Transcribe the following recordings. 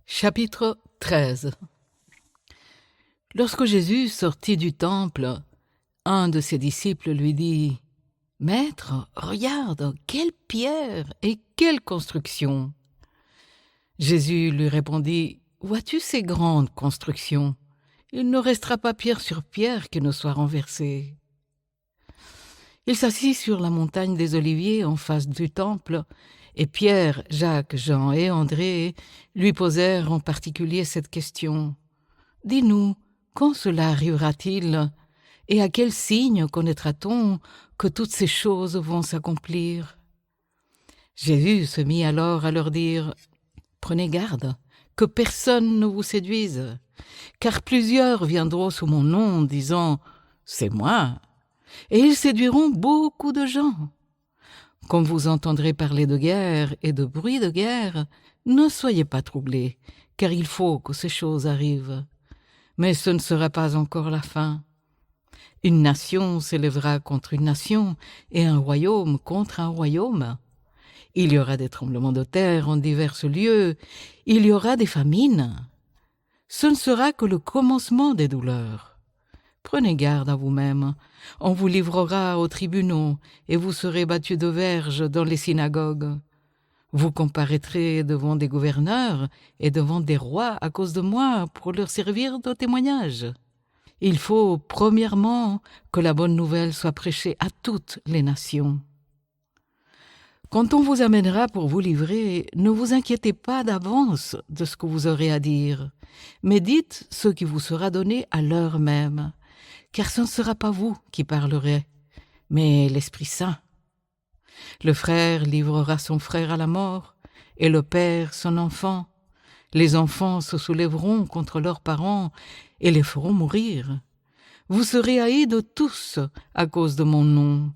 Chapitre 13. Lorsque Jésus sortit du temple, un de ses disciples lui dit « Maître, regarde, quelle pierre et quelle construction !» Jésus lui répondit « Vois-tu ces grandes constructions ? Il ne restera pas pierre sur pierre qui ne soit renversée. » Il s'assit sur la montagne des Oliviers en face du temple, et Pierre, Jacques, Jean et André lui posèrent en particulier cette question. « Dis-nous, quand cela arrivera-t-il ? Et à quel signe connaîtra-t-on que toutes ces choses vont s'accomplir ?» Jésus se mit alors à leur dire « Prenez garde, que personne ne vous séduise, car plusieurs viendront sous mon nom, disant « C'est moi », et ils séduiront beaucoup de gens. Comme vous entendrez parler de guerre et de bruit de guerre, ne soyez pas troublés, car il faut que ces choses arrivent. Mais ce ne sera pas encore la fin. Une nation s'élèvera contre une nation et un royaume contre un royaume. Il y aura des tremblements de terre en divers lieux, il y aura des famines. Ce ne sera que le commencement des douleurs. Prenez garde à vous-même, on vous livrera aux tribunaux et vous serez battus de verges dans les synagogues. Vous comparaîtrez devant des gouverneurs et devant des rois à cause de moi pour leur servir de témoignage. Il faut premièrement que la bonne nouvelle soit prêchée à toutes les nations. Quand on vous amènera pour vous livrer, ne vous inquiétez pas d'avance de ce que vous aurez à dire, mais dites ce qui vous sera donné à l'heure même, car ce ne sera pas vous qui parlerez, mais l'Esprit Saint. Le frère livrera son frère à la mort, et le père son enfant. Les enfants se soulèveront contre leurs parents et les feront mourir. Vous serez haïs de tous à cause de mon nom,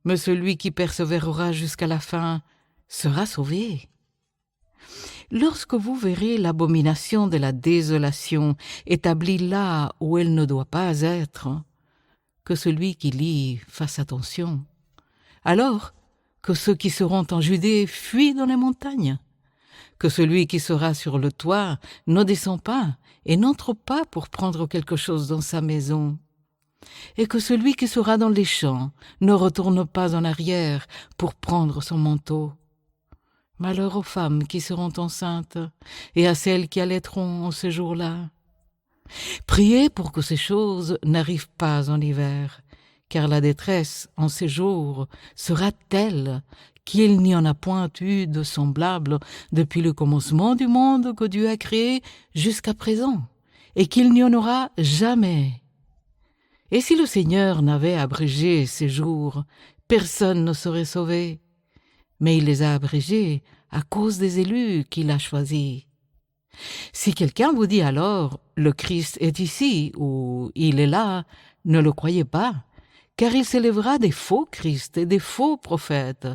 mais celui qui persévérera jusqu'à la fin sera sauvé. Lorsque vous verrez l'abomination de la désolation établie là où elle ne doit pas être, que celui qui lit fasse attention. Alors que ceux qui seront en Judée fuient dans les montagnes, que celui qui sera sur le toit ne descend pas et n'entre pas pour prendre quelque chose dans sa maison, et que celui qui sera dans les champs ne retourne pas en arrière pour prendre son manteau. Malheur aux femmes qui seront enceintes et à celles qui allaiteront en ce jour-là. Priez pour que ces choses n'arrivent pas en hiver, car la détresse en ces jours sera telle qu'il n'y en a point eu de semblable depuis le commencement du monde que Dieu a créé jusqu'à présent, et qu'il n'y en aura jamais. Et si le Seigneur n'avait abrégé ces jours, personne ne serait sauvé. Mais il les a abrégés à cause des élus qu'il a choisis. Si quelqu'un vous dit alors « le Christ est ici » ou « il est là », ne le croyez pas, car il s'élèvera des faux Christ et des faux prophètes.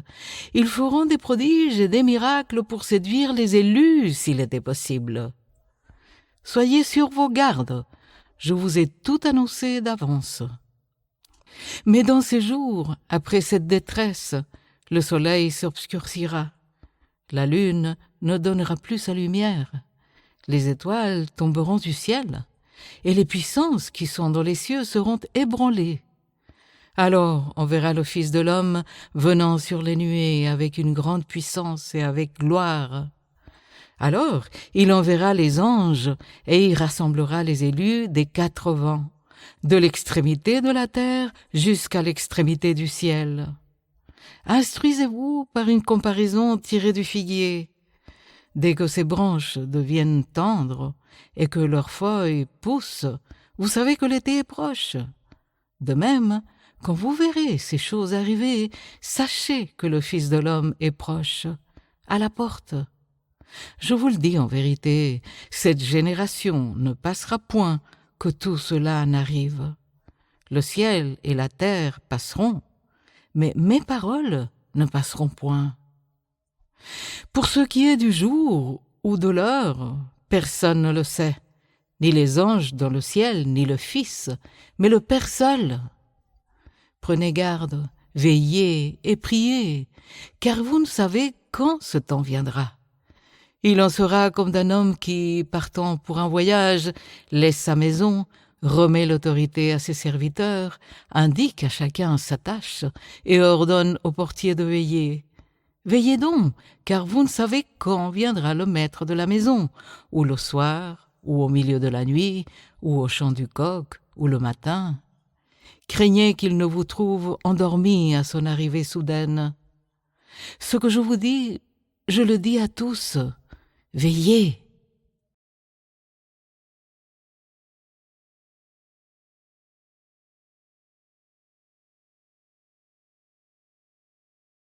Ils feront des prodiges et des miracles pour séduire les élus s'il était possible. Soyez sur vos gardes, je vous ai tout annoncé d'avance. Mais dans ces jours, après cette détresse, le soleil s'obscurcira, la lune ne donnera plus sa lumière, les étoiles tomberont du ciel, et les puissances qui sont dans les cieux seront ébranlées. Alors on verra le Fils de l'homme venant sur les nuées avec une grande puissance et avec gloire. Alors il enverra les anges et il rassemblera les élus des 4 vents, de l'extrémité de la terre jusqu'à l'extrémité du ciel. Instruisez-vous par une comparaison tirée du figuier. Dès que ses branches deviennent tendres et que leurs feuilles poussent, vous savez que l'été est proche. De même, quand vous verrez ces choses arriver, sachez que le Fils de l'homme est proche, à la porte. Je vous le dis en vérité, cette génération ne passera point que tout cela n'arrive. Le ciel et la terre passeront, mais mes paroles ne passeront point. Pour ce qui est du jour ou de l'heure, personne ne le sait, ni les anges dans le ciel, ni le Fils, mais le Père seul. Prenez garde, veillez et priez, car vous ne savez quand ce temps viendra. Il en sera comme d'un homme qui, partant pour un voyage, laisse sa maison, remet l'autorité à ses serviteurs, indique à chacun sa tâche et ordonne au portier de veiller. Veillez donc, car vous ne savez quand viendra le maître de la maison, ou le soir, ou au milieu de la nuit, ou au chant du coq, ou le matin. Craignez qu'il ne vous trouve endormis à son arrivée soudaine. Ce que je vous dis, je le dis à tous. Veillez.